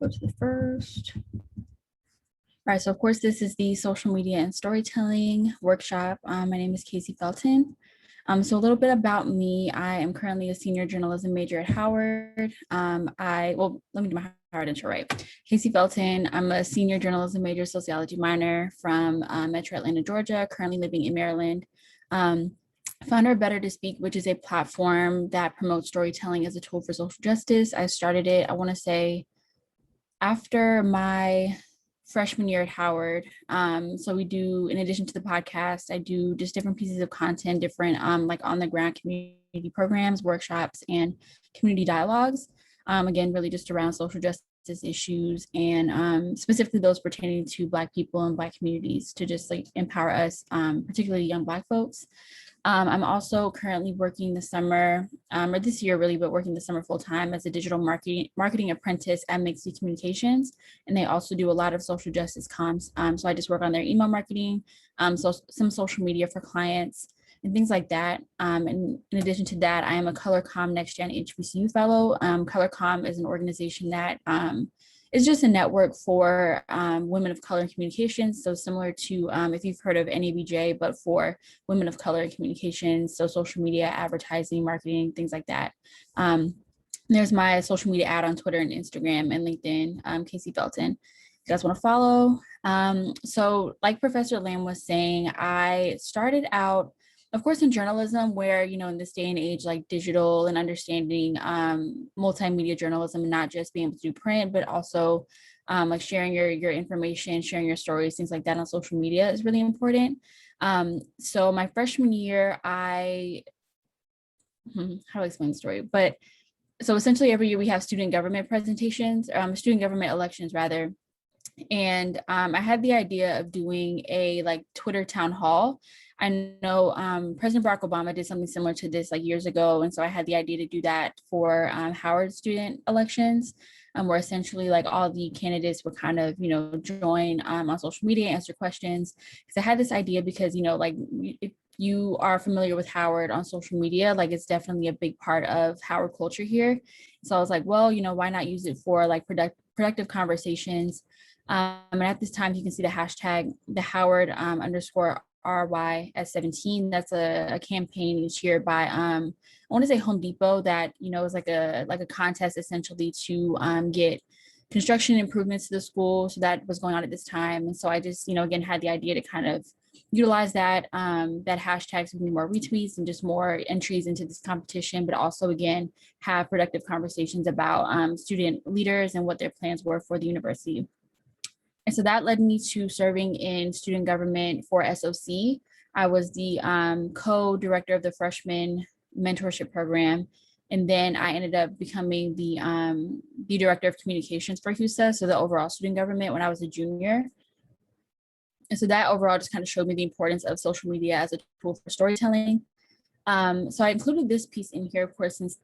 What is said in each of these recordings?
go to the first. All right, so of course, this is the social media and storytelling workshop. My name is Casey Felton. So a little bit about me. I am currently a senior journalism major at Howard. Let me do my Howard intro right. Casey Felton, I'm a senior journalism major, sociology minor from Metro Atlanta, Georgia, currently living in Maryland. Founder of Better to Speak, which is a platform that promotes storytelling as a tool for social justice. I started it, I want to say, after my freshman year at Howard. So we do, in addition to the podcast, I do just different pieces of content, different like on the ground community programs, workshops, and community dialogues. Again, really just around social justice issues and specifically those pertaining to Black people and Black communities to just like empower us, particularly young Black folks. I'm also currently working the summer, or this year really, but working the summer full time as a digital marketing apprentice at Mixed Communications. And they also do a lot of social justice comms. So I just work on their email marketing, so some social media for clients and things like that. And in addition to that, I am a Color Com Next Gen HBCU fellow. Color Com is an organization that is just a network for women of color in communications. So similar to if you've heard of NABJ, but for women of color in communications, so social media, advertising, marketing, things like that. There's my social media ad on Twitter and Instagram and LinkedIn, Casey Felton. If you guys want to follow. So like Professor Lamb was saying, I started out, of course, in journalism, where, you know, in this day and age, like digital and understanding multimedia journalism, and not just being able to do print, but also like sharing your information, sharing your stories, things like that on social media is really important. So my freshman year, how do I explain the story? But so essentially every year we have student government presentations, student government elections rather. And I had the idea of doing a like Twitter town hall. I know President Barack Obama did something similar to this like years ago. And so I had the idea to do that for Howard student elections, where essentially like all the candidates would kind of, you know, join on social media, answer questions. Because I had this idea because, you know, like if you are familiar with Howard on social media, like it's definitely a big part of Howard culture here. So I was like, well, you know, why not use it for like productive conversations? And at this time, you can see the hashtag, the Howard underscore RYS17. That's a campaign each year by I want to say Home Depot that, you know, is like a contest essentially to get construction improvements to the school. So that was going on at this time. And so I just, you know, again, had the idea to kind of utilize that hashtag to be more retweets and just more entries into this competition, but also again, have productive conversations about student leaders and what their plans were for the university. And so that led me to serving in student government for SOC. I was the co-director of the freshman mentorship program. And then I ended up becoming the director of communications for HUSA, so the overall student government when I was a junior. And so that overall just kind of showed me the importance of social media as a tool for storytelling. So I included this piece in here, of course, since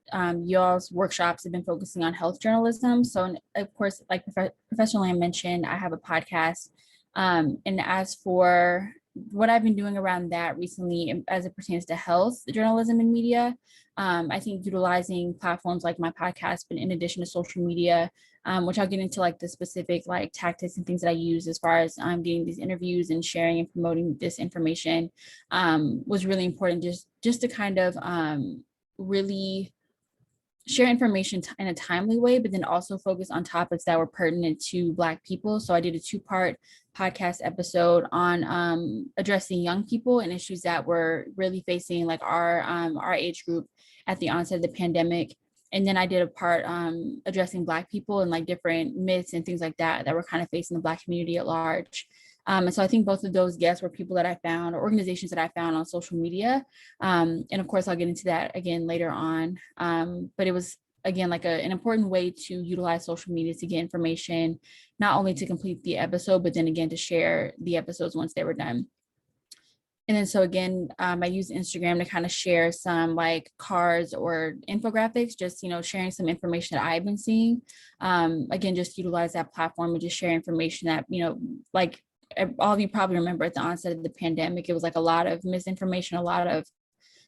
y'all's workshops have been focusing on health journalism. So of course, like Professor Lamb mentioned, I have a podcast. And as for what I've been doing around that recently, as it pertains to health journalism and media, I think utilizing platforms like my podcast, but in addition to social media, which I'll get into like the specific like tactics and things that I use as far as getting these interviews and sharing and promoting this information, was really important just to kind of really share information in a timely way, but then also focus on topics that were pertinent to Black people. So I did a 2-part podcast episode on addressing young people and issues that were really facing like our age group at the onset of the pandemic. And then I did a part addressing Black people and like different myths and things like that that were kind of facing the Black community at large. And so I think both of those guests were people that I found or organizations that I found on social media. And of course, I'll get into that again later on. But it was, again, like an important way to utilize social media to get information, not only to complete the episode, but then again, to share the episodes once they were done. And then so again, I use Instagram to kind of share some like cards or infographics, just, you know, sharing some information that I've been seeing. Again, just utilize that platform and just share information that, you know, like all of you probably remember at the onset of the pandemic, it was like a lot of misinformation, a lot of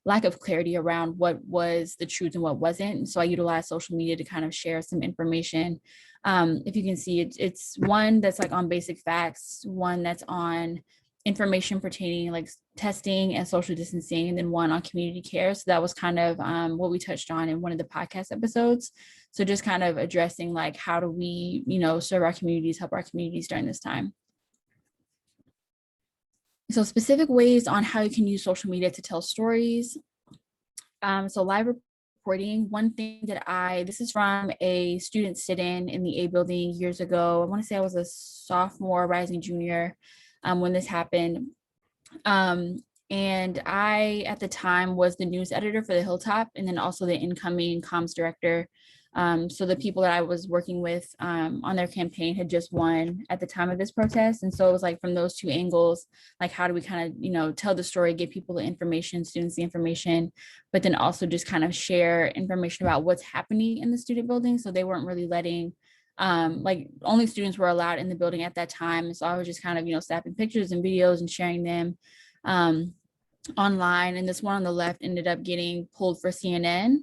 lack of clarity around what was the truth and what wasn't. And so I utilized social media to kind of share some information. If you can see, it's one that's like on basic facts, one that's on information pertaining like testing and social distancing, and then one on community care. So that was kind of what we touched on in one of the podcast episodes. So just kind of addressing like, how do we, serve our communities, help our communities during this time. So specific ways on how you can use social media to tell stories. So live reporting, one thing that this is from a student sit-in in the A building years ago. I want to say I was a sophomore, rising junior when this happened. And I, at the time, was the news editor for the Hilltop, and then also the incoming comms director. So the people that I was working with on their campaign had just won at the time of this protest. And so it was like, from those two angles, like, how do we kind of, tell the story, give people the information, students the information, but then also just kind of share information about what's happening in the student building. So they weren't really letting, like, only students were allowed in the building at that time. So I was just kind of, snapping pictures and videos and sharing them online. And this one on the left ended up getting pulled for CNN.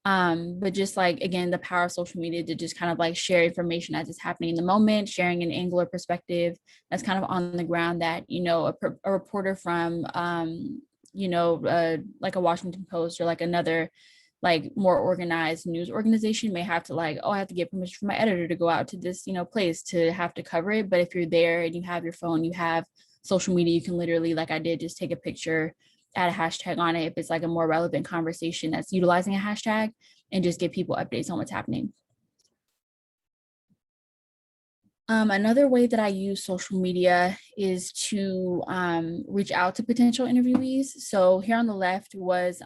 But just like, again, the power of social media to just kind of like share information as it's happening in the moment, sharing an angle or perspective that's kind of on the ground that, a reporter from, like a Washington Post or like another like more organized news organization may have to like, oh, I have to get permission from my editor to go out to this, place to have to cover it. But if you're there and you have your phone, you have social media, you can literally, like I did, just take a picture, add a hashtag on it if it's like a more relevant conversation that's utilizing a hashtag, and just give people updates on what's happening. Another way that I use social media is to reach out to potential interviewees. So here on the left was,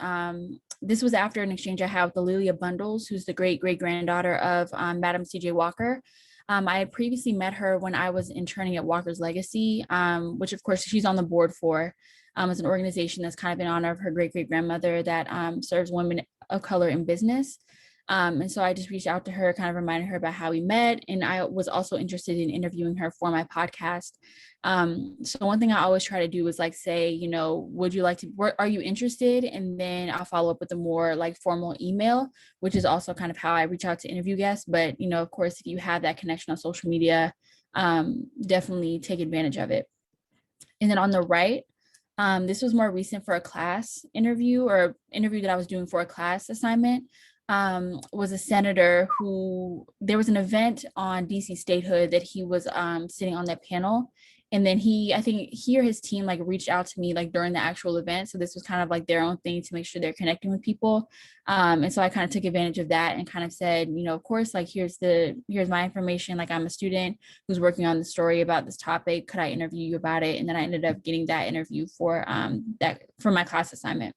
this was after an exchange I had with Lilia Bundles, who's the great-great-granddaughter of Madam C.J. Walker. I had previously met her when I was interning at Walker's Legacy, which of course she's on the board for. It's an organization that's kind of in honor of her great-great-grandmother that serves women of color in business. And so I just reached out to her, kind of reminded her about how we met. And I was also interested in interviewing her for my podcast. So one thing I always try to do is like say, would you like to, are you interested? And then I'll follow up with a more like formal email, which is also kind of how I reach out to interview guests. But, of course, if you have that connection on social media, definitely take advantage of it. And then on the right, this was more recent for a class interview or interview that I was doing for a class assignment. Was a senator who, there was an event on DC statehood that he was sitting on that panel. And then I think he or his team like reached out to me like during the actual event. So this was kind of like their own thing to make sure they're connecting with people. And so I kind of took advantage of that and kind of said, of course, like here's my information. Like, I'm a student who's working on the story about this topic. Could I interview you about it? And then I ended up getting that interview for my class assignment.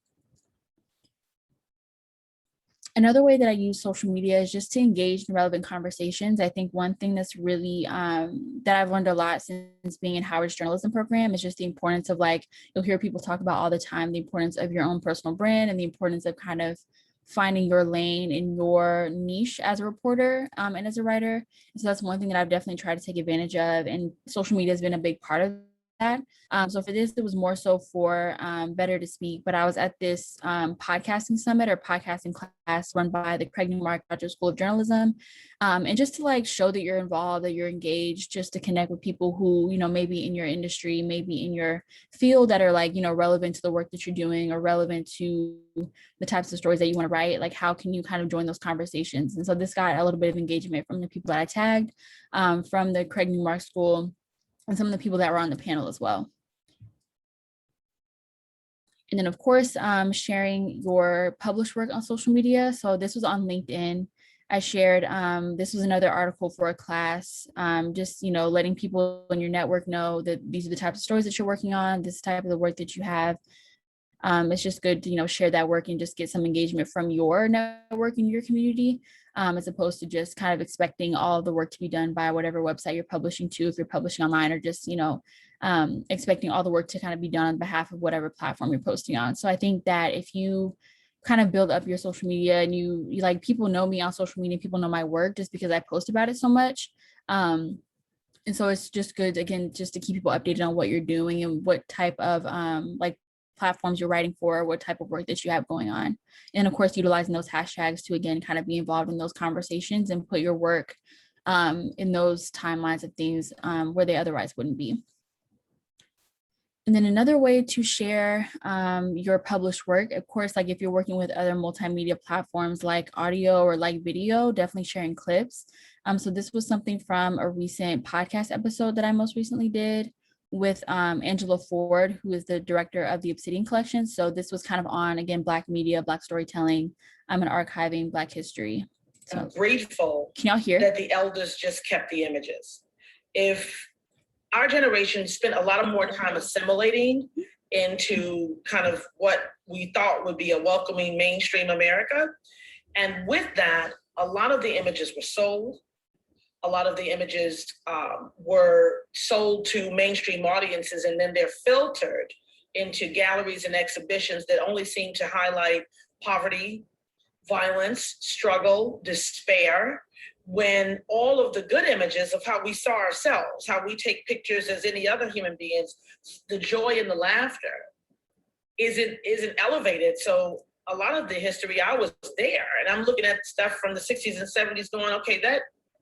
Another way that I use social media is just to engage in relevant conversations. I think one thing that's really that I've learned a lot since being in Howard's journalism program is just the importance of, like, you'll hear people talk about all the time, the importance of your own personal brand and the importance of kind of finding your lane and your niche as a reporter and as a writer. And so that's one thing that I've definitely tried to take advantage of, and social media has been a big part of that. So for this, it was more so for Better to Speak, but I was at this podcasting summit or podcasting class run by the Craig Newmark Graduate School of Journalism. And just to like show that you're involved, that you're engaged, just to connect with people who, maybe in your industry, maybe in your field that are like, relevant to the work that you're doing or relevant to the types of stories that you want to write. Like, how can you kind of join those conversations? And so this got a little bit of engagement from the people that I tagged from the Craig Newmark School, and some of the people that were on the panel as well. And then, of course, sharing your published work on social media. So this was on LinkedIn. I shared, this was another article for a class, just, letting people in your network know that these are the types of stories that you're working on, this type of the work that you have. It's just good to, share that work and just get some engagement from your network in your community, as opposed to just kind of expecting all of the work to be done by whatever website you're publishing to, if you're publishing online, or just, expecting all the work to kind of be done on behalf of whatever platform you're posting on. So I think that if you kind of build up your social media and you like, people know me on social media, people know my work just because I post about it so much. And so it's just good, again, just to keep people updated on what you're doing and what type of like platforms you're writing for, what type of work that you have going on. And of course, utilizing those hashtags to, again, kind of be involved in those conversations and put your work in those timelines of things where they otherwise wouldn't be. And then another way to share your published work, of course, like if you're working with other multimedia platforms like audio or like video, definitely sharing clips. So this was something from a recent podcast episode that I most recently did with Angela Ford, who is the director of the Obsidian Collection. So this was kind of on, again, Black media, Black storytelling, and archiving Black history. So I'm grateful can y'all hear that the elders just kept the images. If our generation spent a lot of more time assimilating into kind of what we thought would be a welcoming mainstream America. And with that, a lot of the images were sold. A lot of the images were sold to mainstream audiences, and then they're filtered into galleries and exhibitions that only seem to highlight poverty, violence, struggle, despair, when all of the good images of how we saw ourselves, how we take pictures as any other human beings, the joy and the laughter isn't elevated. So a lot of the history, I was there and I'm looking at stuff from the 60s and 70s going, okay,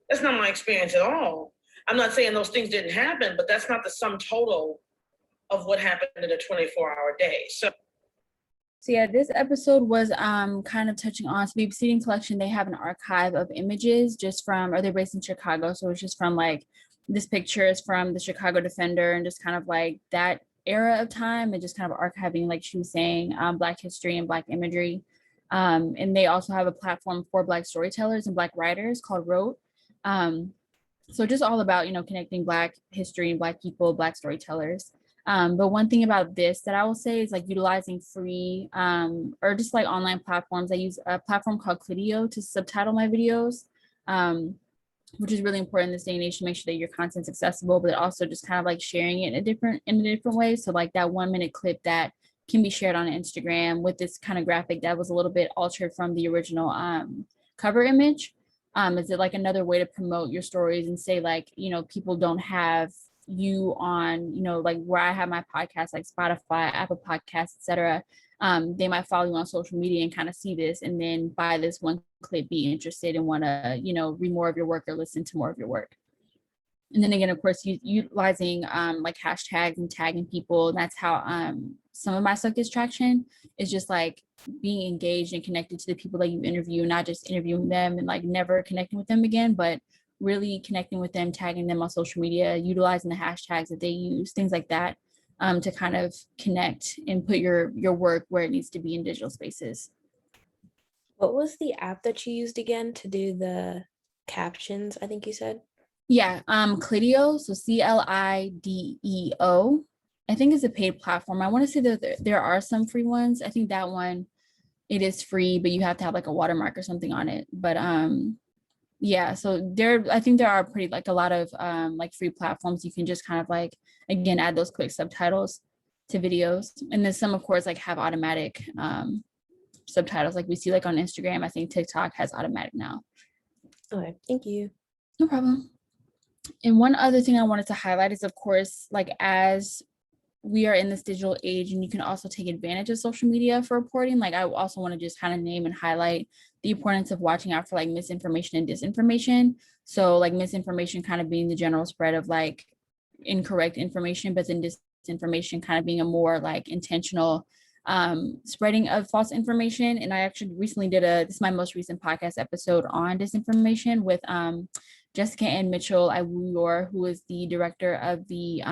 that's not my experience at all. I'm not saying those things didn't happen, but that's not the sum total of what happened in a 24-hour day. So yeah, this episode was kind of touching on, so the Obsidian Collection, they have an archive of images just from, or they're based in Chicago. So it's just from like, this picture is from the Chicago Defender and just kind of like that era of time and just kind of archiving, like she was saying, Black history and Black imagery. And they also have a platform for Black storytellers and Black writers called Wrote. So just all about, connecting Black history and Black people, Black storytellers. But one thing about this that I will say is like utilizing free or just like online platforms. I use a platform called Clidio to subtitle my videos, which is really important in this day and age to make sure that your content's accessible, but also just kind of like sharing it in a different way. So like that 1 minute clip that can be shared on Instagram with this kind of graphic that was a little bit altered from the original cover image. Is it like another way to promote your stories and say like, people don't have you on, like where I have my podcast, like Spotify, Apple Podcasts, etc. They might follow you on social media and kind of see this and then buy this one clip, be interested and want to, read more of your work or listen to more of your work. And then again, of course, utilizing like hashtags and tagging people. That's how some of my stuff gets traction, is just like being engaged and connected to the people that you interview, not just interviewing them and like never connecting with them again, but really connecting with them, tagging them on social media, utilizing the hashtags that they use, things like that, to kind of connect and put your work where it needs to be in digital spaces. What was the app that you used again to do the captions, I think you said? Yeah, Clidio, so Clideo. I think it's a paid platform. I want to say that there are some free ones. I think that one, it is free, but you have to have like a watermark or something on it. But yeah, so I think there are pretty like a lot of like free platforms. You can just kind of like, again, add those quick subtitles to videos. And then some, of course, like have automatic subtitles like we see like on Instagram. I think TikTok has automatic now. Okay, thank you. No problem. And one other thing I wanted to highlight is, of course, like as we are in this digital age and you can also take advantage of social media for reporting, like I also want to just kind of name and highlight the importance of watching out for like misinformation and disinformation. So like misinformation kind of being the general spread of like incorrect information, but then disinformation kind of being a more like intentional spreading of false information. And I actually recently this is my most recent podcast episode on disinformation with Jessica Ann Mitchell Iwuyor, who is the director of the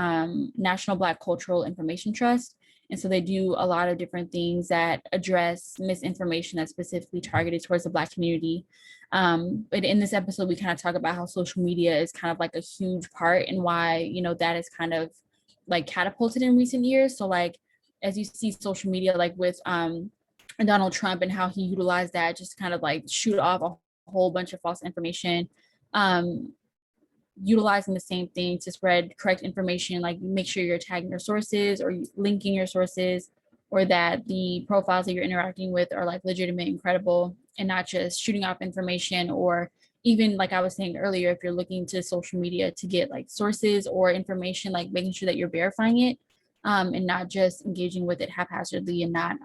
National Black Cultural Information Trust. And so they do a lot of different things that address misinformation that's specifically targeted towards the Black community. But in this episode, we kind of talk about how social media is kind of like a huge part and why, that is kind of like catapulted in recent years. So like, as you see social media, like with Donald Trump and how he utilized that just kind of like shoot off a whole bunch of false information, utilizing the same thing to spread correct information, like make sure you're tagging your sources or linking your sources, or that the profiles that you're interacting with are like legitimate and credible and not just shooting off information. Or even like I was saying earlier, if you're looking to social media to get like sources or information, like making sure that you're verifying it. and not just engaging with it haphazardly and not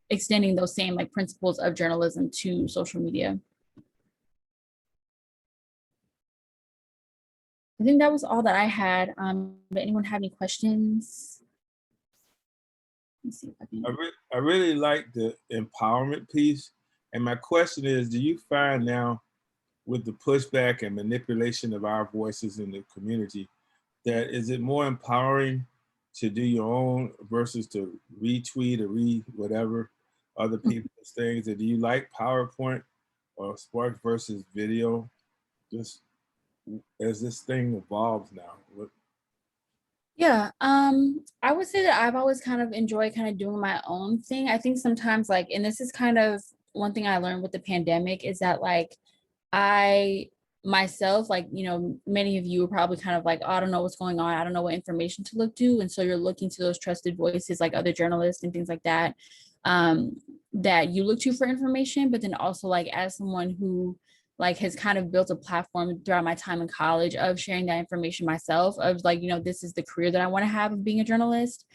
extending those same like principles of journalism to social media. I think that was all that I had. Did anyone have any questions? Let's see if I can. I really like the empowerment piece. And my question is, do you find now with the pushback and manipulation of our voices in the community, that is it more empowering to do your own versus to retweet or read whatever other people's things? And do you like PowerPoint or Spark versus video? Just as this thing evolves now. Yeah, I would say that I've always kind of enjoyed kind of doing my own thing. I think sometimes like, and this is kind of one thing I learned with the pandemic is that like I myself, like, you know, many of you are probably kind of like, oh, I don't know what's going on. I don't know what information to look to. And so you're looking to those trusted voices like other journalists and things like that, that you look to for information. But then also like as someone who like has kind of built a platform throughout my time in college of sharing that information myself of like, you know, this is the career that I want to have of being a journalist.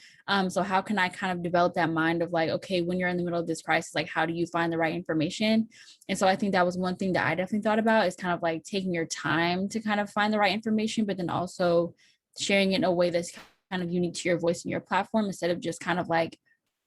So how can I kind of develop that mind of like, okay, when you're in the middle of this crisis, like how do you find the right information? And so I think that was one thing that I definitely thought about is kind of like taking your time to kind of find the right information, but then also sharing it in a way that's kind of unique to your voice and your platform instead of just kind of like,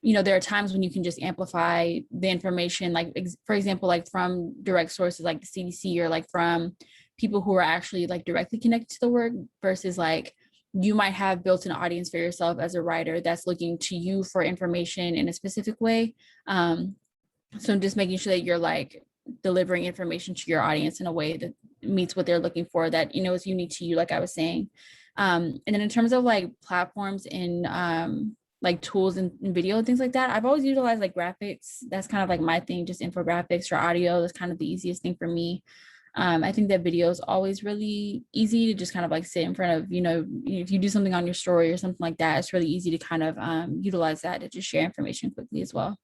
you know, there are times when you can just amplify the information, like, for example, like from direct sources like the CDC or like from people who are actually like directly connected to the work versus like you might have built an audience for yourself as a writer that's looking to you for information in a specific way. So just making sure that you're like delivering information to your audience in a way that meets what they're looking for that, you know, is unique to you, like I was saying. And then in terms of like platforms and like tools and video and things like that, I've always utilized like graphics. That's kind of like my thing, just infographics or audio. That's kind of the easiest thing for me. I think that video is always really easy to just kind of like sit in front of, you know, if you do something on your story or something like that, it's really easy to kind of utilize that to just share information quickly as well.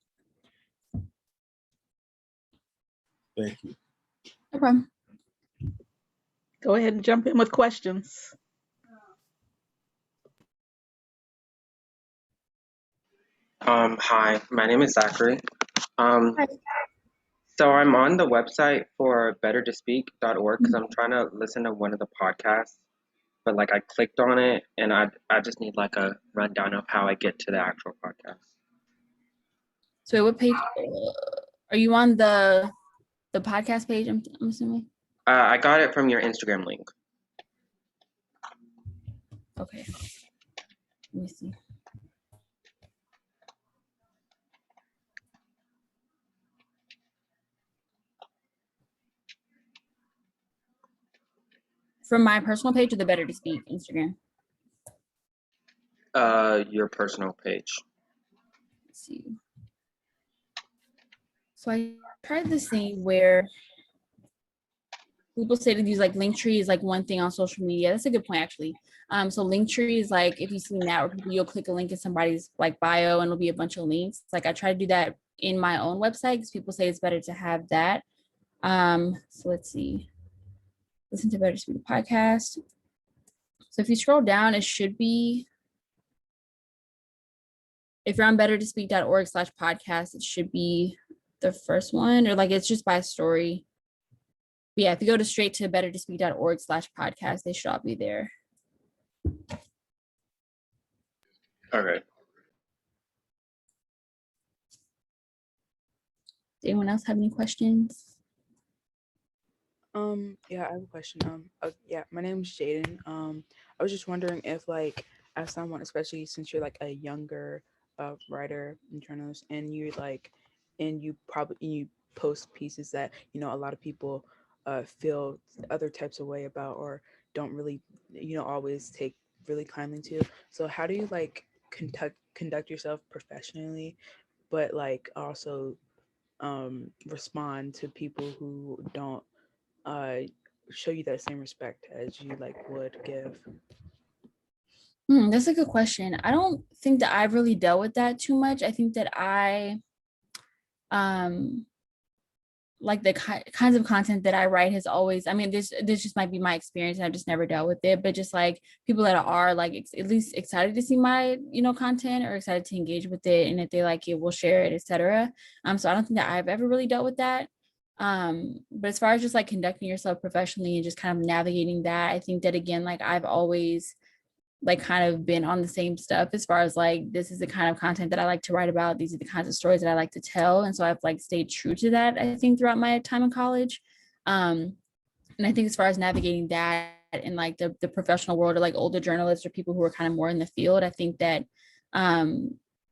Thank you. No problem. Go ahead and jump in with questions. Hi, my name is Zachary. Um, Hi. so I'm on the website for bettertospeak.org because I'm trying to listen to one of the podcasts, but like I clicked on it and I just need like a rundown of how I get to the actual podcast. So what page are you on the podcast page? I'm assuming. I got it from your Instagram link. Okay. Let me see. From my personal page or the Better to Speak Instagram? Your personal page. Let's see. So I tried this thing where people say to use like Linktree is like one thing on social media. That's a good point actually. So Linktree is like if you see that where people you'll click a link in somebody's like bio and it'll be a bunch of links. Like I try to do that in my own website because people say it's better to have that. So let's see. Listen to Better Speak podcast. So if you scroll down, it should be, if you're on bettertospeak.org/podcast, it should be the first one, or like it's just by story. But yeah, if you go to straight to bettertospeak.org/podcast, they should all be there. Okay. Does anyone else have any questions? Yeah, I have a question. Yeah, my name is Jaden. I was just wondering if, like, as someone, especially since you're like a younger writer and journalist, and you like, and you post pieces that a lot of people feel other types of way about or don't really always take really kindly to. So how do you like conduct yourself professionally, but like also respond to people who don't show you that same respect as you like would give? That's a good question. I don't think that I've really dealt with that too much. I think that I like the kinds of content that I write has always, I mean, this just might be my experience and I've just never dealt with it, but just like people that are like at least excited to see my, content or excited to engage with it. And if they like it, we'll share it, etc. So I don't think that I've ever really dealt with that. But as far as just like conducting yourself professionally and just kind of navigating that, I think that again, like I've always like kind of been on the same stuff as far as like this is the kind of content that I like to write about, these are the kinds of stories that I like to tell, and so I've like stayed true to that, I think, throughout my time in college. And I think as far as navigating that in like the professional world or like older journalists or people who are kind of more in the field, I think that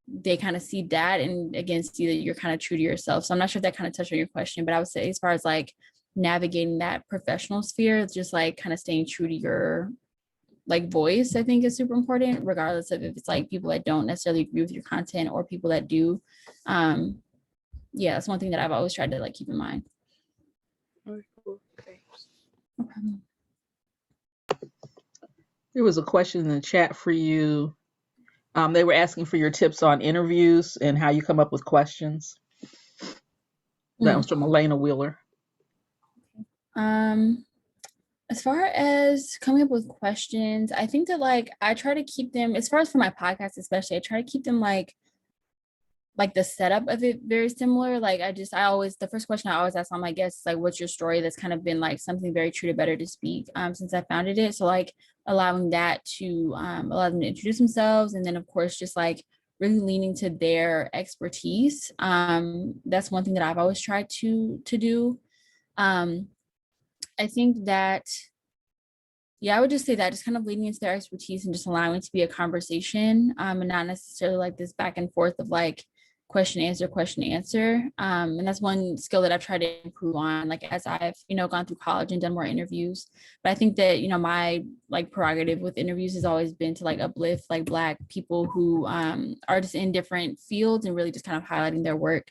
they kind of see that and again see that you're kind of true to yourself. So I'm not sure if that kind of touched on your question, but I would say as far as like navigating that professional sphere, it's just like kind of staying true to your like voice, I think is super important, regardless of if it's like people that don't necessarily agree with your content or people that do. Yeah, that's one thing that I've always tried to like keep in mind. Okay, cool. Thanks. No problem. There was a question in the chat for you. They were asking for your tips on interviews and how you come up with questions. That was from Elena Wheeler. As far as coming up with questions, I think that like I try to keep them, as far as for my podcast especially, I try to keep them like the setup of it very similar. Like I always, the first question I always ask all my guests is like, what's your story? That's kind of been like something very true to Better to Speak since I founded it. So like allowing that to allow them to introduce themselves, and then of course just like really leaning to their expertise. That's one thing that I've always tried to do. I think that, yeah, I would just say that just kind of leading into their expertise and just allowing it to be a conversation and not necessarily like this back and forth of like question, answer. And that's one skill that I've tried to improve on, like as I've, gone through college and done more interviews. But I think that, my like prerogative with interviews has always been to like uplift like Black people who are just in different fields and really just kind of highlighting their work.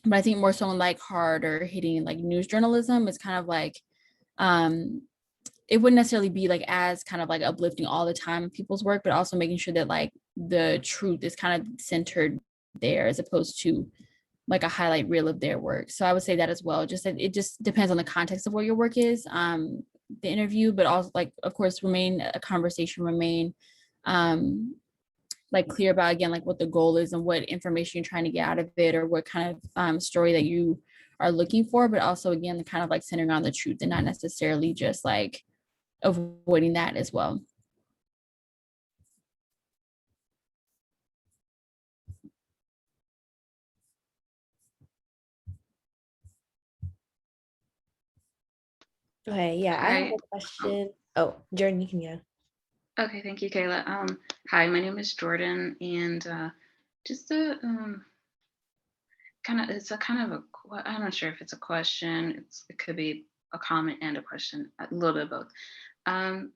But I think more so in like harder hitting like news journalism is kind of like, it wouldn't necessarily be like as kind of like uplifting all the time in people's work, but also making sure that like the truth is kind of centered there as opposed to like a highlight reel of their work. So I would say that as well. Just that it just depends on the context of what your work is, the interview, but also like, of course, remain a conversation, remain like clear about again like what the goal is and what information you're trying to get out of it or what kind of story that you are looking for, but also again the kind of like centering on the truth and not necessarily just like avoiding that as well. Okay, yeah, I have a question. Oh, Jordan, you can go. Okay, thank you, Kayla. Hi, my name is Jordan, and just a I'm not sure if it's a question. It could be a comment and a question, a little bit of both.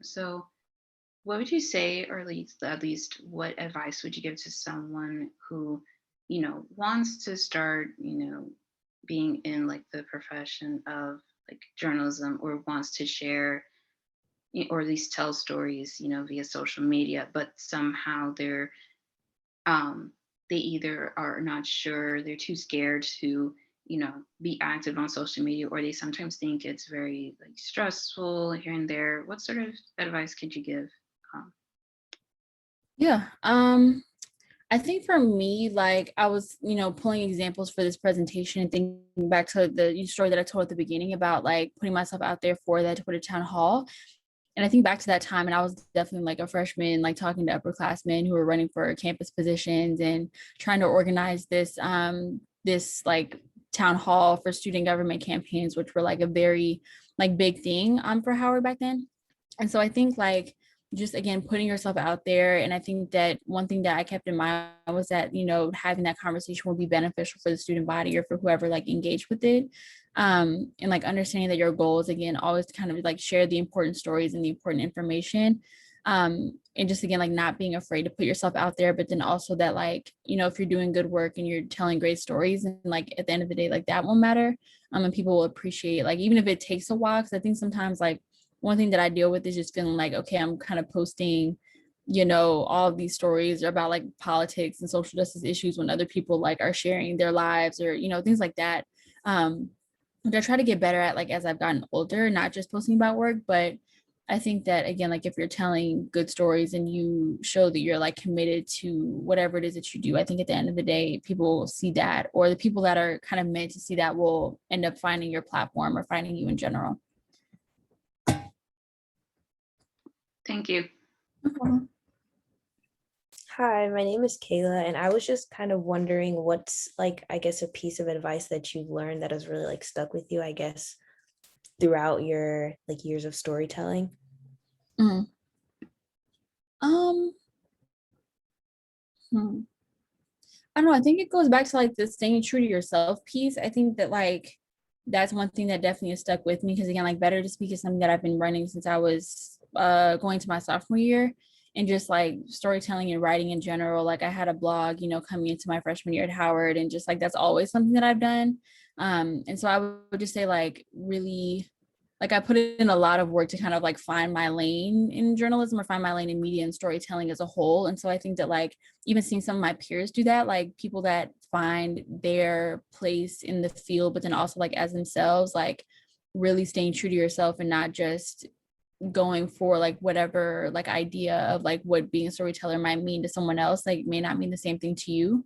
So, what would you say, or at least, what advice would you give to someone who, wants to start, being in like the profession of like journalism, or wants to share or at least tell stories, via social media, but somehow they either are not sure, they're too scared to, be active on social media, or they sometimes think it's very like stressful here and there. What sort of advice could you give? Yeah. I think for me, like I was, pulling examples for this presentation and thinking back to the story that I told at the beginning about like putting myself out there for that to put a town hall. And I think back to that time, and I was definitely like a freshman, like talking to upperclassmen who were running for campus positions and trying to organize this like town hall for student government campaigns, which were like a very like big thing for Howard back then. And so I think like just again putting yourself out there, and I think that one thing that I kept in mind was that having that conversation will be beneficial for the student body or for whoever like engaged with it, and like understanding that your goal is again always to kind of like share the important stories and the important information, and just again like not being afraid to put yourself out there, but then also that like if you're doing good work and you're telling great stories, and like at the end of the day like that won't matter, and people will appreciate, like even if it takes a while, because I think sometimes like one thing that I deal with is just feeling like, okay, I'm kind of posting, all of these stories about like politics and social justice issues when other people like are sharing their lives or, things like that. which I try to get better at, like, as I've gotten older, not just posting about work, but I think that, again, like, if you're telling good stories and you show that you're like committed to whatever it is that you do, I think at the end of the day, people will see that, or the people that are kind of meant to see that will end up finding your platform or finding you in general. Thank you. No problem. Hi, my name is Kayla, and I was just kind of wondering what's like, I guess, a piece of advice that you've learned that has really like stuck with you, I guess, throughout your like years of storytelling. Mhm. Um, hmm. I don't know. I think it goes back to like the staying true to yourself piece. I think that like that's one thing that definitely has stuck with me, because again, like Better to Speak is something that I've been running since I was going to my sophomore year, and just like storytelling and writing in general. Like I had a blog, coming into my freshman year at Howard, and just like that's always something that I've done. And so I would just say like really, like I put in a lot of work to kind of like find my lane in journalism, or find my lane in media and storytelling as a whole. And so I think that like even seeing some of my peers do that, like people that find their place in the field, but then also like as themselves, like really staying true to yourself and not just going for like whatever like idea of like what being a storyteller might mean to someone else, like may not mean the same thing to you.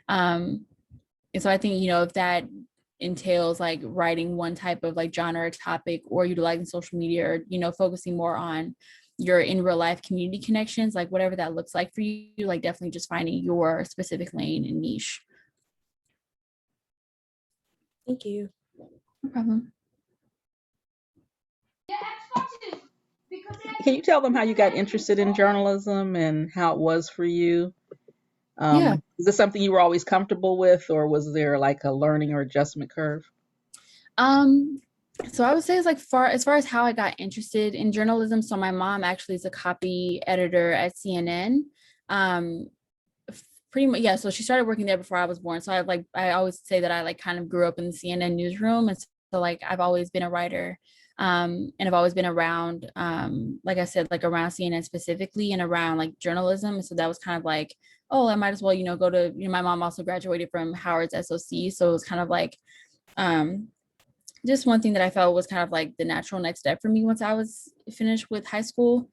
And so I think, if that entails like writing one type of like genre or topic, or utilizing social media, or, focusing more on your in real life community connections, like whatever that looks like for you, like definitely just finding your specific lane and niche. Thank you. No problem. Can you tell them how you got interested in journalism and how it was for you? Yeah. Is this something you were always comfortable with, or was there like a learning or adjustment curve? So I would say it's like as far as how I got interested in journalism. So my mom actually is a copy editor at CNN. Um, Pretty much, yeah. So she started working there before I was born. So I always say that I like kind of grew up in the CNN newsroom, and so like I've always been a writer, and I've always been around, like I said, like around CNN specifically, and around like journalism. And so that was kind of like, oh, I might as well, go to. My mom also graduated from Howard's SOC, so it was kind of like, um, just one thing that I felt was kind of like the natural next step for me once I was finished with high school.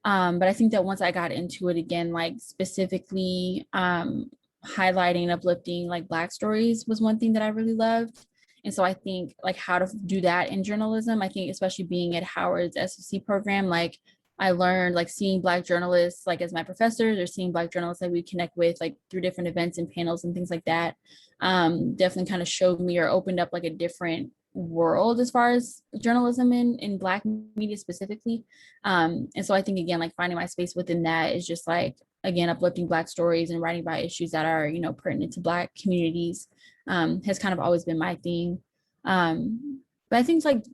But I think that once I got into it again, like specifically highlighting and uplifting like Black stories was one thing that I really loved. And so I think like how to do that in journalism, I think especially being at Howard's SOC program, like I learned like seeing Black journalists like as my professors, or seeing Black journalists that we connect with like through different events and panels and things like that, definitely kind of showed me or opened up like a different world as far as journalism in Black media specifically. And so I think again, like finding my space within that is just like, again, uplifting Black stories and writing about issues that are, pertinent to Black communities, has kind of always been my thing. But I think like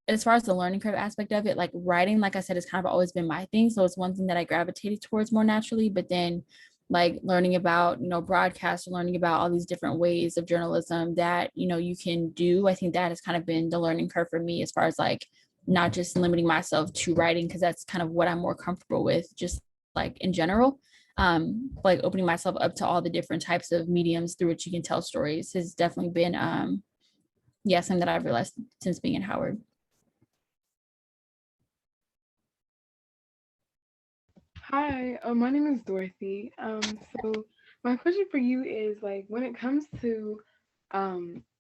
as far as the learning curve aspect of it, like writing, like I said, has kind of always been my thing. So it's one thing that I gravitated towards more naturally. But then like learning about, broadcast, and learning about all these different ways of journalism that, you can do, I think that has kind of been the learning curve for me, as far as like not just limiting myself to writing, because that's kind of what I'm more comfortable with, just like in general. Like opening myself up to all the different types of mediums through which you can tell stories has definitely been, yeah, something that I've realized since being at Howard. Hi, my name is Dorothy. So my question for you is like when it comes to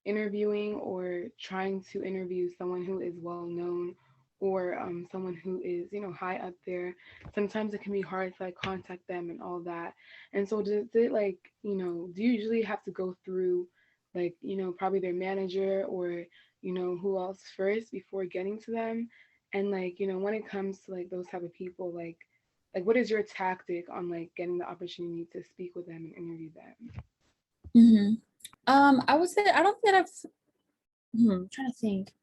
interviewing or trying to interview someone who is well known, or someone who is, high up there, sometimes it can be hard to like contact them and all that. And so does it like, do you usually have to go through like, probably their manager, or, who else first before getting to them? And like, when it comes to like those type of people, like what is your tactic on like getting the opportunity to speak with them and interview them? Mm-hmm. I would say I don't think that I'm trying to think.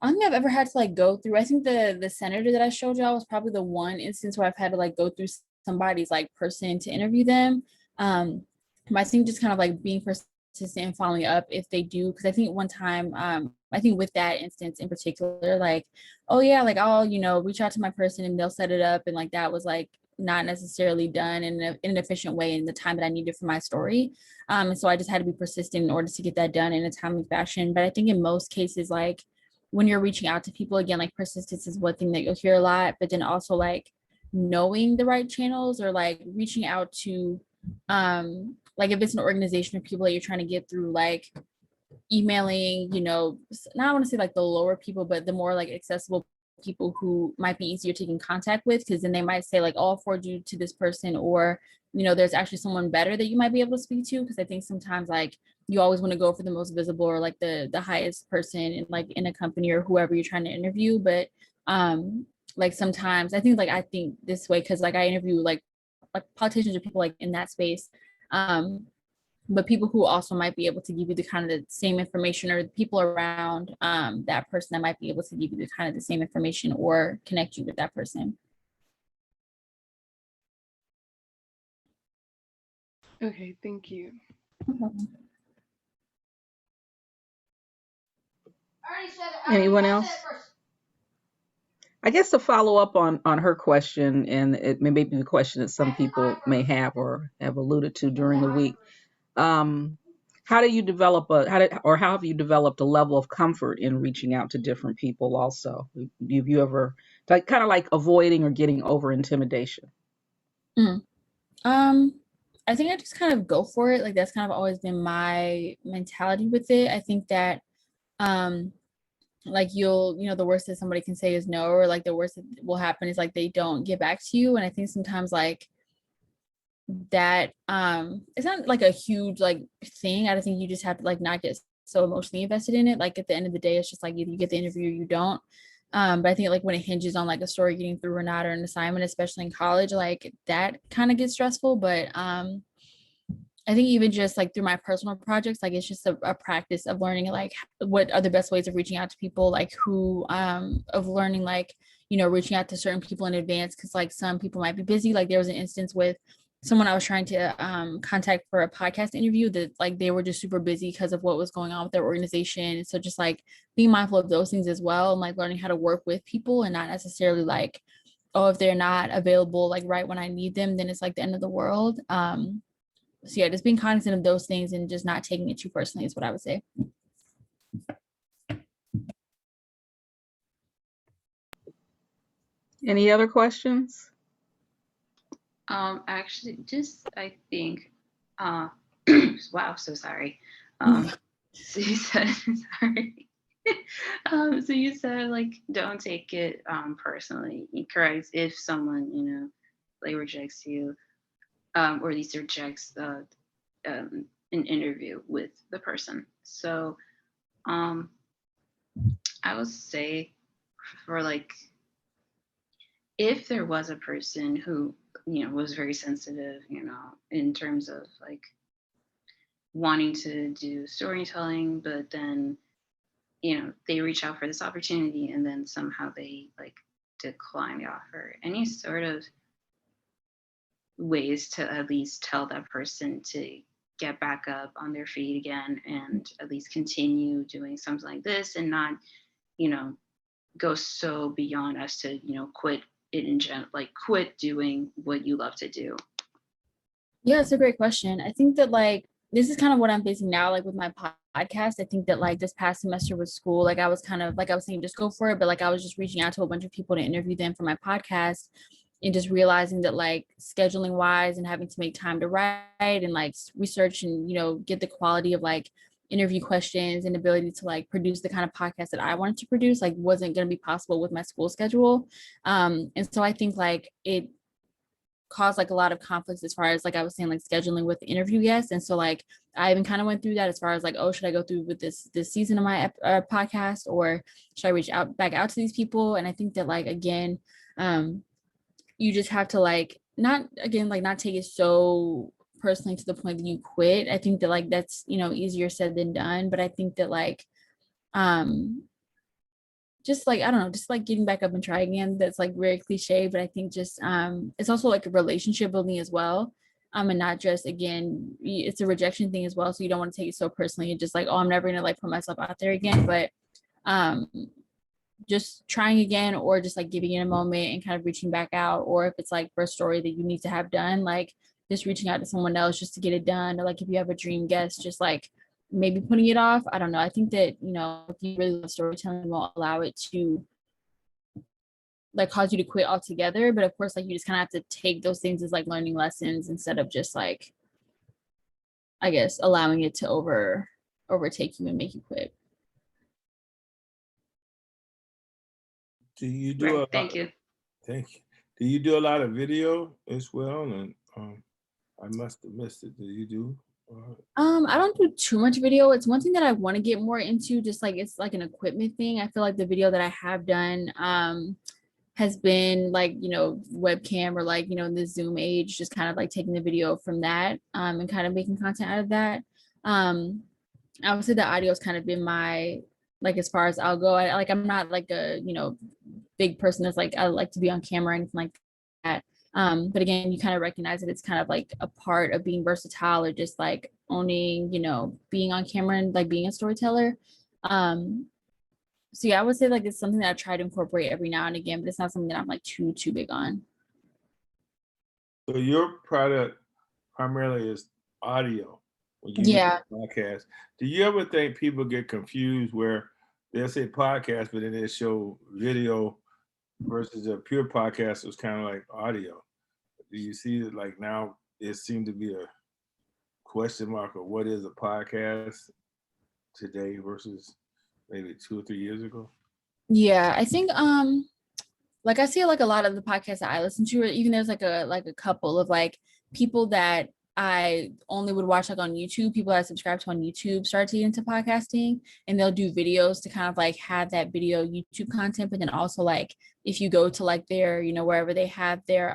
I don't think I've ever had to like go through. I think the senator that I showed y'all was probably the one instance where I've had to like go through somebody's like person to interview them. But I think just kind of like being persistent and following up if they do, because I think one time, I think with that instance in particular, like, oh yeah, like I'll reach out to my person and they'll set it up, and like that was like not necessarily done in an efficient way in the time that I needed for my story. And so I just had to be persistent in order to get that done in a timely fashion. But I think in most cases, like when you're reaching out to people, again, like persistence is one thing that you'll hear a lot, but then also like knowing the right channels, or like reaching out to like if it's an organization of people that you're trying to get through, like emailing, you know, not I want to say like the lower people, but the more like accessible people who might be easier to get in contact with, because then they might say like, oh, I'll forward you to this person, or you know, there's actually someone better that you might be able to speak to. Because I think sometimes like you always want to go for the most visible, or like the highest person in like in a company or whoever you're trying to interview. But like sometimes I think this way because like I interview like politicians or people like in that space, but people who also might be able to give you the kind of the same information, or the people around that person that might be able to give you the kind of the same information or connect you with that person. Okay, thank you. Anyone else? I guess to follow up on her question, and it may be the question that some people may have or have alluded to during the week. How do you develop how have you developed a level of comfort in reaching out to different people also? Have you ever like kind of like avoiding or getting over intimidation? Mm. I think I just kind of go for it. Like that's kind of always been my mentality with it. I think that like you know, the worst that somebody can say is no, or like the worst that will happen is like they don't get back to you. And I think sometimes like that it's not like a huge like thing. I think you just have to like not get so emotionally invested in it. Like at the end of the day, it's just like either you get the interview or you don't. But I think like when it hinges on like a story getting through or not, or an assignment, especially in college, like that kind of gets stressful. But I think even just like through my personal projects, like it's just a practice of learning like what are the best ways of reaching out to people, like who of learning like, you know, reaching out to certain people in advance, because like some people might be busy. Like there was an instance with someone I was trying to contact for a podcast interview that like they were just super busy because of what was going on with their organization. So just like being mindful of those things as well, and like learning how to work with people and not necessarily like, oh, if they're not available like right when I need them, then it's like the end of the world. So yeah, just being cognizant of those things and just not taking it too personally is what I would say. Any other questions? Actually, just I think, wow, so sorry. So you said, sorry. So you said like don't take it personally. Correct. If someone, you know, like rejects you, or at least rejects an interview with the person. So I would say for like if there was a person who, you know, was very sensitive, you know, in terms of like wanting to do storytelling, but then, you know, they reach out for this opportunity and then somehow they like decline the offer, any sort of ways to at least tell that person to get back up on their feet again and at least continue doing something like this and not, you know, go so beyond as to, you know, quit it in general, like quit doing what you love to do. Yeah, it's a great question. I think that like this is kind of what I'm facing now, like with my podcast. I think that like this past semester with school, like I was kind of like I was saying, just go for it, but like I was just reaching out to a bunch of people to interview them for my podcast, and just realizing that like scheduling wise and having to make time to write and like research and you know get the quality of like interview questions and ability to like produce the kind of podcast that I wanted to produce like wasn't going to be possible with my school schedule. And so I think like it caused like a lot of conflicts as far as like I was saying like scheduling with the interview guests. And so like I even kind of went through that as far as like, oh, should I go through with this season of my podcast, or should I reach out back out to these people? And I think that like again, you just have to like not again like not take it so personally to the point that you quit. I think that like that's, you know, easier said than done, but I think that like just like I don't know, just like getting back up and try again. That's like very cliche, but I think just it's also like a relationship building as well. And not just again, it's a rejection thing as well. So you don't want to take it so personally and just like, oh, I'm never gonna like put myself out there again. But just trying again, or just like giving it a moment and kind of reaching back out, or if it's like for a story that you need to have done, like just reaching out to someone else just to get it done, or like if you have a dream guest, just like maybe putting it off. I don't know. I think that, you know, if you really love storytelling, won't allow it to like cause you to quit altogether. But of course, like you just kind of have to take those things as like learning lessons instead of just like, I guess, allowing it to overtake you and make you quit. Do you do Right. a lot? Thank you. Thank you. Do you do a lot of video as well? And I must have missed it. Do you do? I don't do too much video. It's one thing that I want to get more into, just like it's like an equipment thing. I feel like the video that I have done has been like, you know, webcam, or like, you know, in the Zoom age, just kind of like taking the video from that and kind of making content out of that. I would say the audio has kind of been my, like, as far as I'll go. I'm not like a, you know, big person that's like, I like to be on camera or anything like that. But again, you kind of recognize that it's kind of like a part of being versatile, or just like owning, you know, being on camera and like being a storyteller. So yeah, I would say like it's something that I try to incorporate every now and again, but it's not something that I'm like too big on. So your product primarily is audio. When you Yeah. podcast, do you ever think people get confused where they'll say podcast, but then they show video versus a pure podcast was kind of like audio? Do you see that like now it seemed to be a question mark of what is a podcast today versus maybe 2 or 3 years ago? Yeah, I think like I see like a lot of the podcasts that I listen to, or even there's like a couple of like people that I only would watch like on YouTube, people that I subscribe to on YouTube start to get into podcasting, and they'll do videos to kind of like have that video YouTube content. But then also like if you go to like their, you know, wherever they have their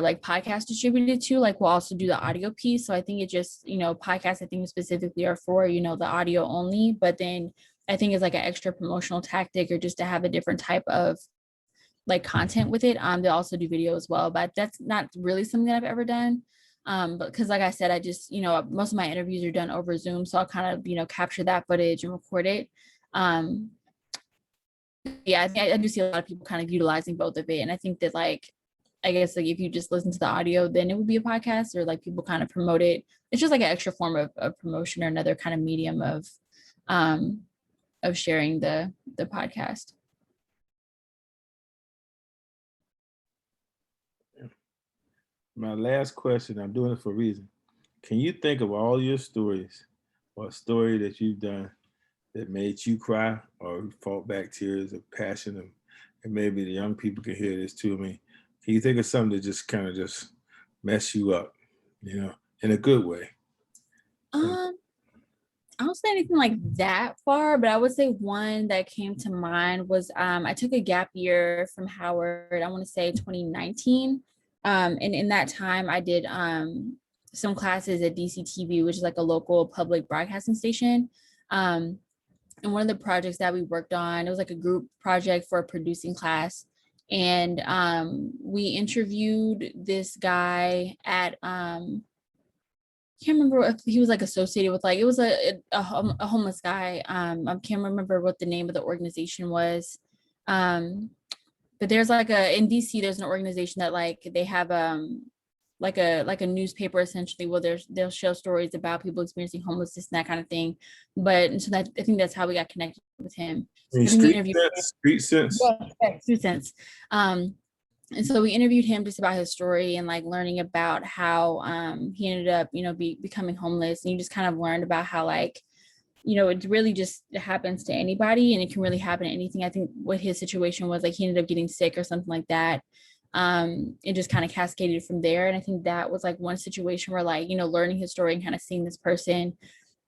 like podcast distributed to, like we'll also do the audio piece. So I think it just, you know, podcasts I think specifically are for, you know, the audio only, but then I think it's like an extra promotional tactic, or just to have a different type of like content with it. They also do video as well, but that's not really something that I've ever done. But because like I said, I just, you know, most of my interviews are done over Zoom. So I'll kind of, you know, capture that footage and record it. Yeah, I think I do see a lot of people kind of utilizing both of it. And I think that like, I guess like if you just listen to the audio, then it would be a podcast, or like people kind of promote it. It's just like an extra form of promotion, or another kind of medium of sharing the podcast. My last question, I'm doing it for a reason. Can you think of all your stories, or a story that you've done that made you cry or fought back tears of passion, and maybe the young people can hear this too? I mean, can you think of something that just kind of just mess you up, you know, in a good way? I don't say anything like that far, but I would say one that came to mind was I took a gap year from Howard, I want to say 2019. And in that time I did some classes at DCTV, which is like a local public broadcasting station. And one of the projects that we worked on, it was like a group project for a producing class. And we interviewed this guy at can't remember if he was like associated with like, it was a homeless guy. I can't remember what the name of the organization was. But there's like in DC, there's an organization that like they have like a newspaper essentially, where they'll show stories about people experiencing homelessness and that kind of thing. But so that I think that's how we got connected with him. I mean, So we interviewed Street Sense. Yeah, Street Sense. And so we interviewed him just about his story, and like learning about how he ended up, you know, becoming homeless. And you just kind of learned about how like, you know, it really just happens to anybody, and it can really happen to anything. I think what his situation was, like he ended up getting sick or something like that. It just kind of cascaded from there. And I think that was like one situation where like, you know, learning his story and kind of seeing this person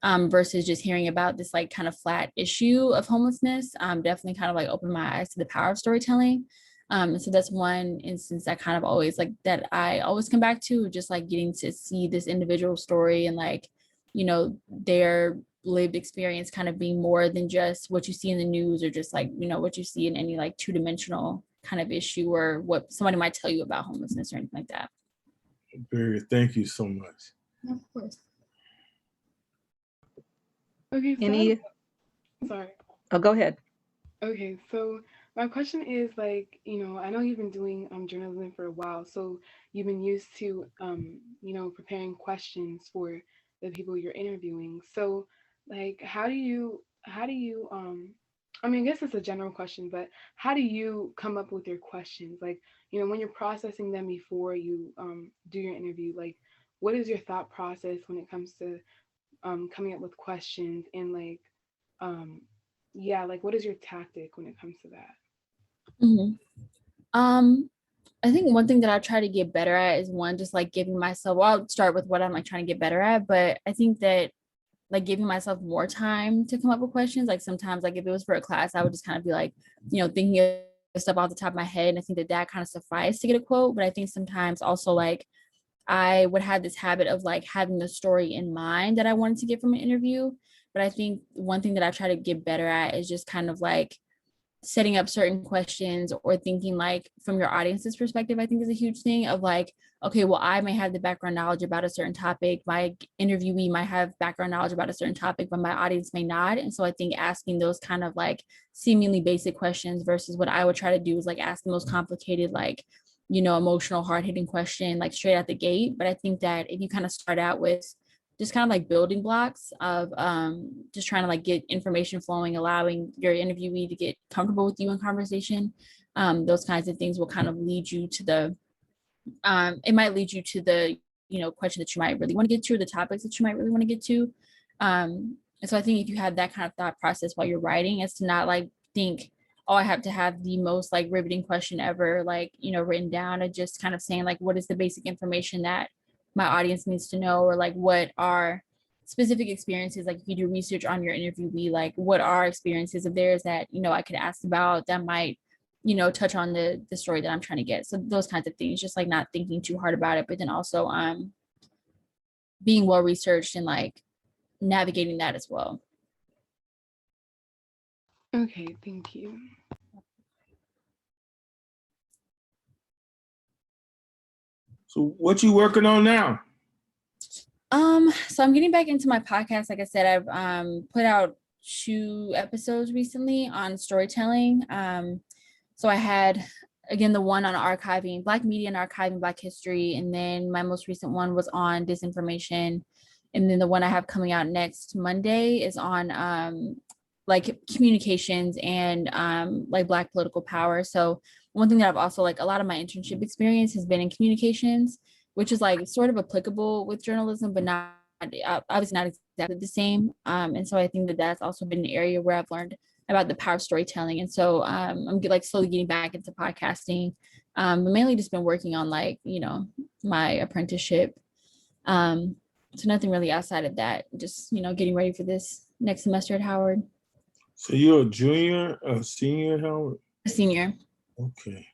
versus just hearing about this like kind of flat issue of homelessness definitely kind of like opened my eyes to the power of storytelling. So that's one instance that kind of always like that I always come back to, just like getting to see this individual story and like, you know, their lived experience kind of being more than just what you see in the news, or just like, you know, what you see in any like two-dimensional kind of issue, or what somebody might tell you about homelessness or anything like that. Very, thank you so much. Of course. Okay. Any? Sorry. Oh, go ahead. Okay, so my question is like, I know you've been doing journalism for a while, so you've been used to preparing questions for the people you're interviewing. So like how do you I mean, I guess it's a general question, but how do you come up with your questions? Like, when you're processing them before you do your interview, like what is your thought process when it comes to coming up with questions and like um yeah, like what is your tactic when it comes to that? Mhm. Um, I think one thing that I try to get better at is one, just like giving myself, well, I'll start with what I'm like trying to get better at, but I think that like giving myself more time to come up with questions. Like sometimes, like if it was for a class, I would just kind of be like, thinking of stuff off the top of my head. And I think that that kind of suffice to get a quote. But I think sometimes also like I would have this habit of like having the story in mind that I wanted to get from an interview. But I think one thing that I try to get better at is just kind of like setting up certain questions or thinking like from your audience's perspective. I think is a huge thing of like, okay, well, I may have the background knowledge about a certain topic, my interviewee might have background knowledge about a certain topic, but my audience may not. And so I think asking those kind of like seemingly basic questions versus what I would try to do is like ask the most complicated, like, emotional, hard-hitting question like straight out the gate. But I think that if you kind of start out with just kind of like building blocks of just trying to like get information flowing, allowing your interviewee to get comfortable with you in conversation. Those kinds of things will kind of lead you to the, it might lead you to the, question that you might really want to get to, or the topics that you might really want to get to. And so I think if you have that kind of thought process while you're writing, as to not like think, oh, I have to have the most like riveting question ever, like, written down, and just kind of saying like, what is the basic information that my audience needs to know, or like what are specific experiences, like if you do research on your interviewee, like what are experiences of theirs that I could ask about that might touch on the story that I'm trying to get. So those kinds of things, just like not thinking too hard about it, but then also being well researched and like navigating that as well. Okay, thank you. So what you working on now? So I'm getting back into my podcast. Like I said, I've put out 2 episodes recently on storytelling. So I had, again, the one on archiving Black media and archiving Black history, and then my most recent one was on disinformation, and then the one I have coming out next Monday is on like communications and like Black political power. So one thing that I've also, like, a lot of my internship experience has been in communications, which is like sort of applicable with journalism, but not obviously not exactly the same. And so I think that that's also been an area where I've learned about the power of storytelling. And so I'm like slowly getting back into podcasting, but mainly just been working on like, my apprenticeship. So nothing really outside of that, just, getting ready for this next semester at Howard. So you're a junior, a senior at Howard? Senior. Okay.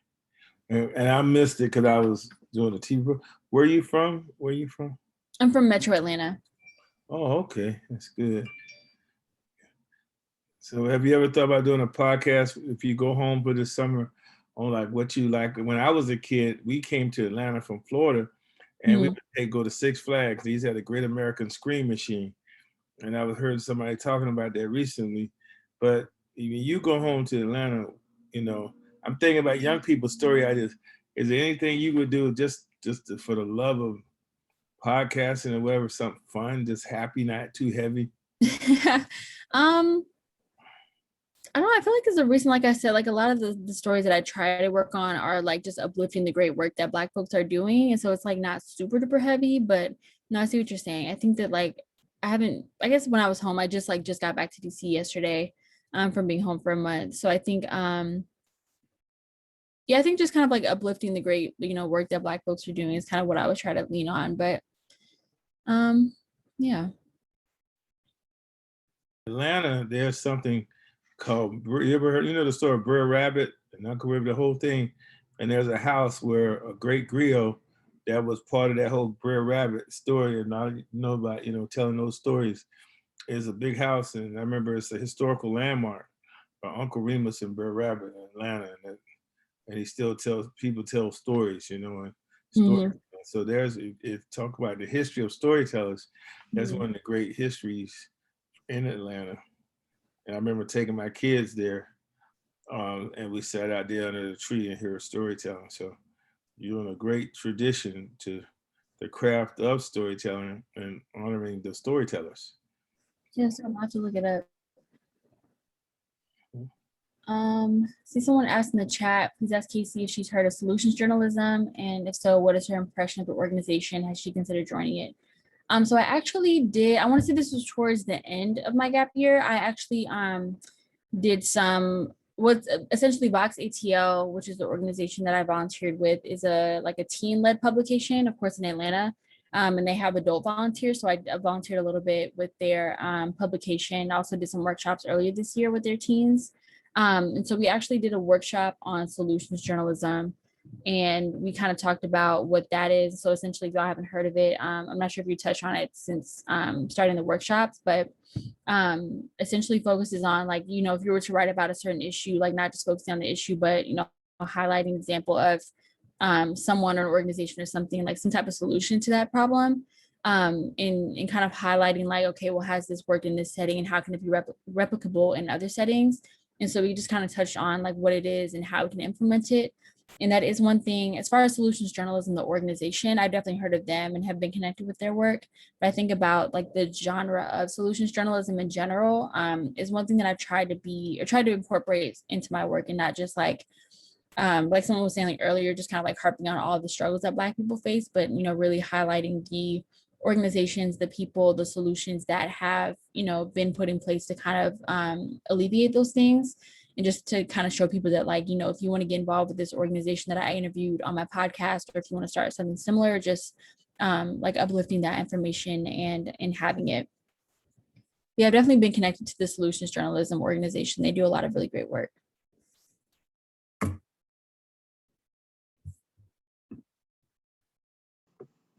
And I missed it because I was doing a TV. Where are you from? Where are you from? I'm from Metro Atlanta. Oh, okay. That's good. So have you ever thought about doing a podcast if you go home for the summer on like what you like? When I was a kid, we came to Atlanta from Florida and we would go to Six Flags. These had a Great American Scream Machine. And I was heard somebody talking about that recently. But when you go home to Atlanta, I'm thinking about young people's story ideas. Is there anything you would do for the love of podcasting or whatever, something fun, just happy, not too heavy? I don't know. I feel like as a recent, like I said, like a lot of the stories that I try to work on are like just uplifting the great work that Black folks are doing. And so it's like not super duper heavy, but no, I see what you're saying. I think that like I guess when I was home, I just got back to DC yesterday from being home for a month. So I think yeah, I think just kind of like uplifting the great, work that Black folks are doing is kind of what I would try to lean on. But yeah. Atlanta, there's something called, you ever heard, the story of Brer Rabbit and Uncle Rib, the whole thing. And there's a house where a great griot that was part of that whole Brer Rabbit story, and I know about, telling those stories, is a big house. And I remember it's a historical landmark for Uncle Remus and Brer Rabbit in Atlanta. And he still people tell stories, and stories. So if talk about the history of storytellers, that's one of the great histories in Atlanta. And I remember taking my kids there and we sat out there under the tree and hear storytelling. So you're in a great tradition to the craft of storytelling and honoring the storytellers. Yes, I'm about to look it up. See someone asked in the chat, please ask Casey if she's heard of solutions journalism, and if so, what is her impression of the organization? Has she considered joining it? So I actually did, I want to say this was towards the end of my gap year. I actually did some, what's essentially Vox ATL, which is the organization that I volunteered with, is a teen-led publication, of course, in Atlanta. And they have adult volunteers. So I volunteered a little bit with their publication. I also did some workshops earlier this year with their teens. And so we actually did a workshop on solutions journalism, and we kind of talked about what that is. So essentially, if y'all haven't heard of it, I'm not sure if you touched on it since starting the workshops, but essentially focuses on, like, you know, if you were to write about a certain issue, like not just focusing on the issue, but, you know, highlighting an example of someone or an organization or something, like some type of solution to that problem. In kind of highlighting, like, okay, well, has this worked in this setting, and how can it be replicable in other settings? And so we just kind of touched on like what it is and how we can implement it. And that is one thing. As far as solutions journalism, the organization, I've definitely heard of them and have been connected with their work. But I think about like the genre of solutions journalism in general is one thing that I've tried to incorporate into my work, and not just like someone was saying like earlier, just kind of like harping on all of the struggles that Black people face, but, you know, really highlighting the organizations, the people, the solutions that have, you know, been put in place to kind of alleviate those things. And just to kind of show people that, like, you know, if you want to get involved with this organization that I interviewed on my podcast, or if you want to start something similar, just like uplifting that information and having it. Yeah, I've definitely been connected to the solutions journalism organization. They do a lot of really great work.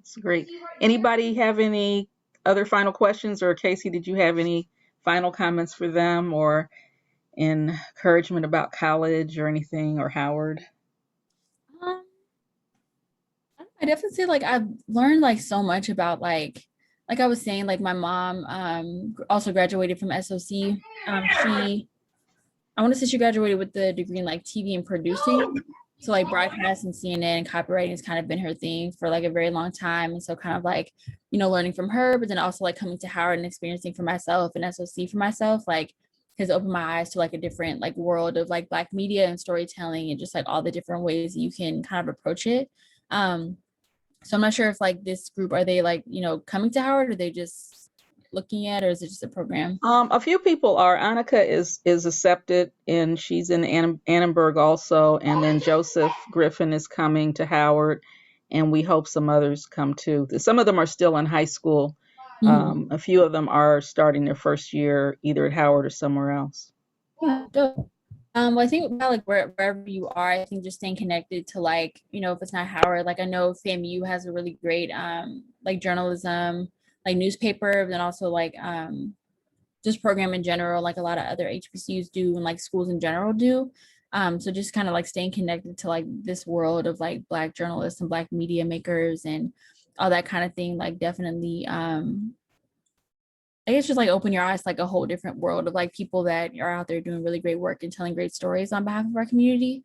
It's great. Anybody have any other final questions? Or Casey, did you have any final comments for them, or encouragement about college or anything, or Howard? I definitely say like I've learned like so much about like I was saying, like my mom also graduated from SOC. I want to say she graduated with the degree in like TV and producing. So like broadcast and CNN and copywriting has kind of been her thing for like a very long time. And so kind of like, you know, learning from her, but then also like coming to Howard and experiencing for myself and SOC for myself, like has opened my eyes to like a different like world of like Black media and storytelling, and just like all the different ways you can kind of approach it. So I'm not sure if like this group, are they like, you know, coming to Howard, or are they just looking at, or is it just a program? A few people are. Annika is accepted, and she's in Annenberg also. And then Joseph Griffin is coming to Howard, and we hope some others come too. Some of them are still in high school. A few of them are starting their first year either at Howard or somewhere else. Yeah, dope. Well, I think about like wherever you are, I think just staying connected to, like, you know, if it's not Howard, like I know FAMU has a really great like journalism, like newspaper, but then also like just program in general, like a lot of other HBCUs do, and like schools in general do. So just kind of like staying connected to like this world of like Black journalists and Black media makers and all that kind of thing, like definitely I guess just like open your eyes to like a whole different world of like people that are out there doing really great work and telling great stories on behalf of our community.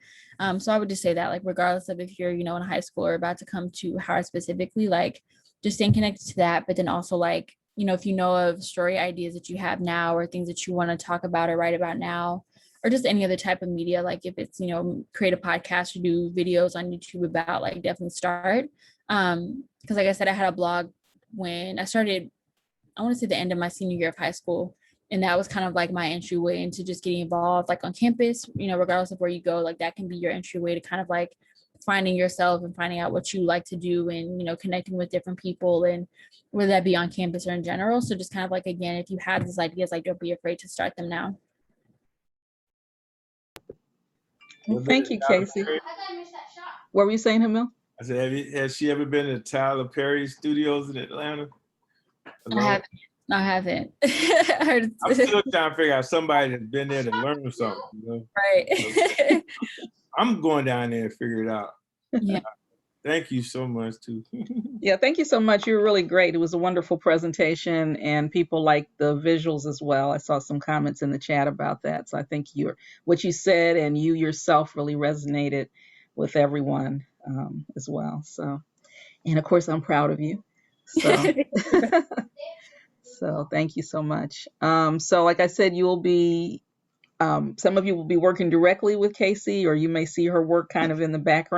So I would just say that, like, regardless of if you're, you know, in high school or about to come to Howard specifically, like just staying connected to that, but then also like, you know, if you know of story ideas that you have now, or things that you want to talk about or write about now, or just any other type of media, like if it's, you know, create a podcast or do videos on YouTube about, like, definitely start. Because like I said, I had a blog when I started, I want to say the end of my senior year of high school. And that was kind of like my entryway into just getting involved, like on campus, you know, regardless of where you go, like that can be your entryway to kind of like finding yourself and finding out what you like to do, and, you know, connecting with different people, and whether that be on campus or in general. So just kind of like, again, if you have these ideas, like don't be afraid to start them now. Well, thank you, Casey. What were you saying, Hamil? I said, has she ever been to Tyler Perry Studios in Atlanta? I haven't. I'm still trying to figure out somebody that's been there to learn something, you know? Right. I'm going down there and figure it out. Yeah. Thank you so much too. Yeah, thank you so much. You were really great. It was a wonderful presentation, and people liked the visuals as well. I saw some comments in the chat about that. So I think what you said and you yourself really resonated with everyone as well. So, and of course, I'm proud of you. So, so thank you so much. So, like I said, you will be some of you will be working directly with Casey, or you may see her work kind of in the background.